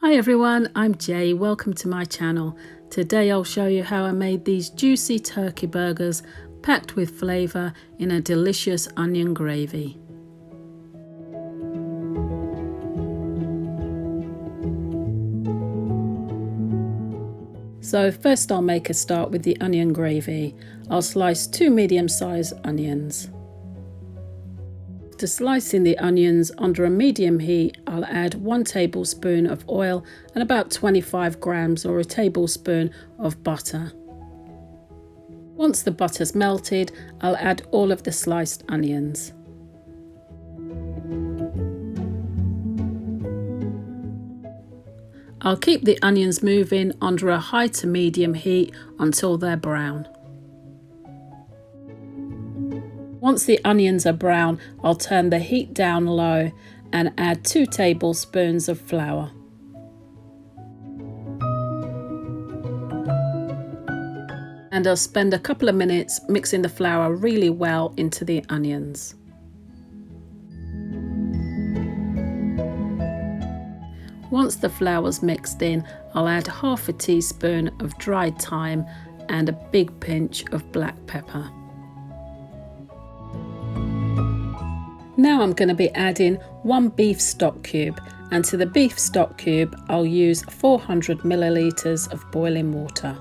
Hi everyone, I'm Jay. Welcome to my channel. Today I'll show you how I made these juicy turkey burgers packed with flavour in a delicious onion gravy. So first I'll make a start with the onion gravy. I'll slice 2 medium-sized onions. After slicing the onions under a medium heat, I'll add 1 tablespoon of oil and about 25 grams or a tablespoon of butter. Once the butter's melted, I'll add all of the sliced onions. I'll keep the onions moving under a high to medium heat until they're brown. Once the onions are brown, I'll turn the heat down low and add 2 tablespoons of flour. And I'll spend a couple of minutes mixing the flour really well into the onions. Once the flour's mixed in, I'll add half a teaspoon of dried thyme and a big pinch of black pepper. Now I'm going to be adding 1 beef stock cube, and to the beef stock cube I'll use 400 millilitres of boiling water.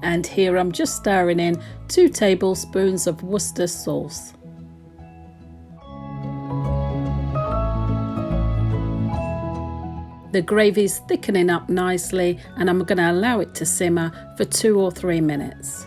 And here I'm just stirring in 2 tablespoons of Worcestershire sauce. The gravy's thickening up nicely and I'm going to allow it to simmer for 2 or 3 minutes.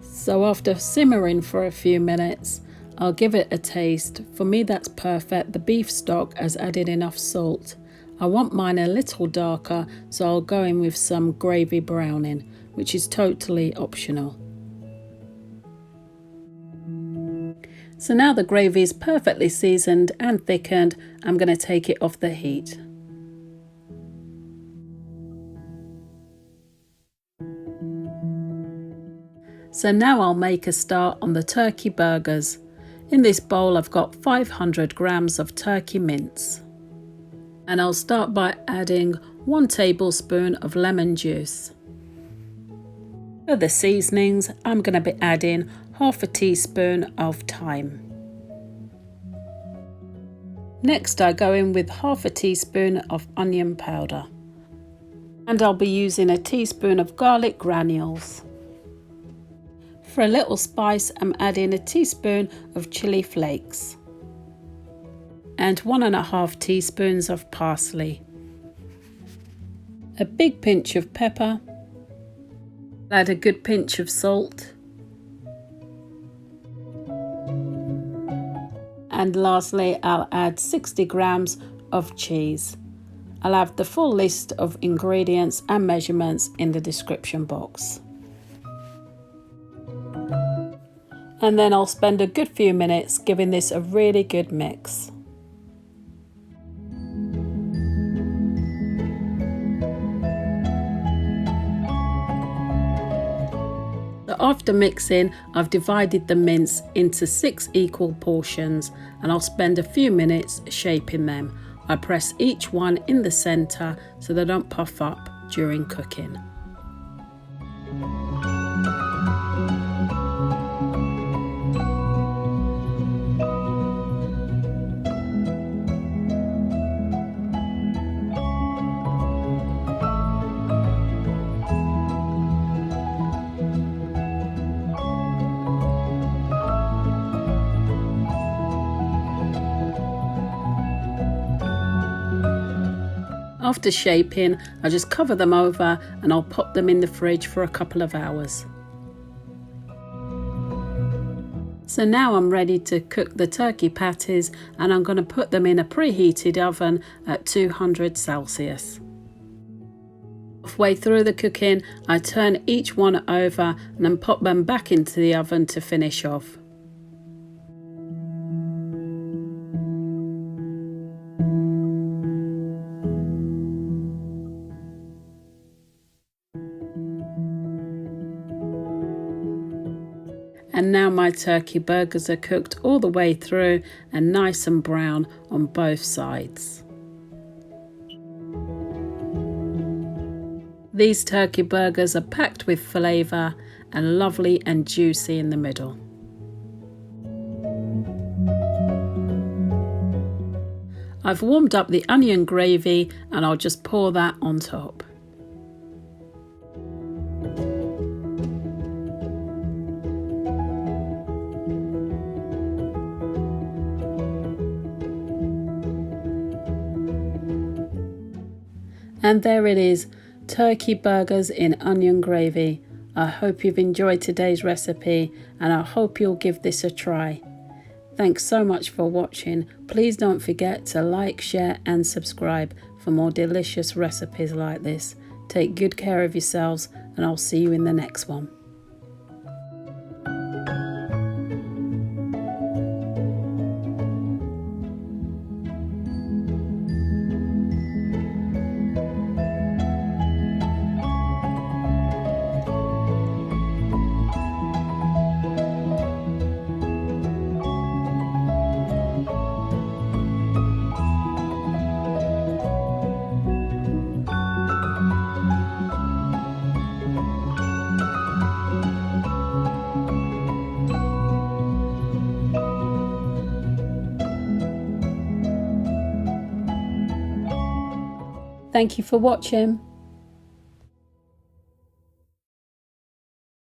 So after simmering for a few minutes, I'll give it a taste. For me that's perfect. The beef stock has added enough salt. I want mine a little darker, so I'll go in with some gravy browning, which is totally optional. So now the gravy is perfectly seasoned and thickened, I'm going to take it off the heat. So now I'll make a start on the turkey burgers. In this bowl I've got 500 grams of turkey mince. And I'll start by adding 1 tablespoon of lemon juice. For the seasonings, I'm going to be adding half a teaspoon of thyme. Next I go in with half a teaspoon of onion powder. And I'll be using a teaspoon of garlic granules. For a little spice, I'm adding a teaspoon of chilli flakes. And 1.5 teaspoons of parsley. A big pinch of pepper. Add a good pinch of salt. And lastly, I'll add 60 grams of cheese. I'll have the full list of ingredients and measurements in the description box. And then I'll spend a good few minutes giving this a really good mix. After mixing, I've divided the mince into 6 equal portions and I'll spend a few minutes shaping them. I press each one in the centre so they don't puff up during cooking. After shaping, I just cover them over and I'll pop them in the fridge for a couple of hours. So now I'm ready to cook the turkey patties and I'm going to put them in a preheated oven at 200 Celsius. Halfway through the cooking, I turn each one over and then pop them back into the oven to finish off. And now my turkey burgers are cooked all the way through and nice and brown on both sides. These turkey burgers are packed with flavour and lovely and juicy in the middle. I've warmed up the onion gravy and I'll just pour that on top. And there it is, turkey burgers in onion gravy. I hope you've enjoyed today's recipe and I hope you'll give this a try. Thanks so much for watching. Please don't forget to like, share and subscribe for more delicious recipes like this. Take good care of yourselves and I'll see you in the next one. Thank you for watching.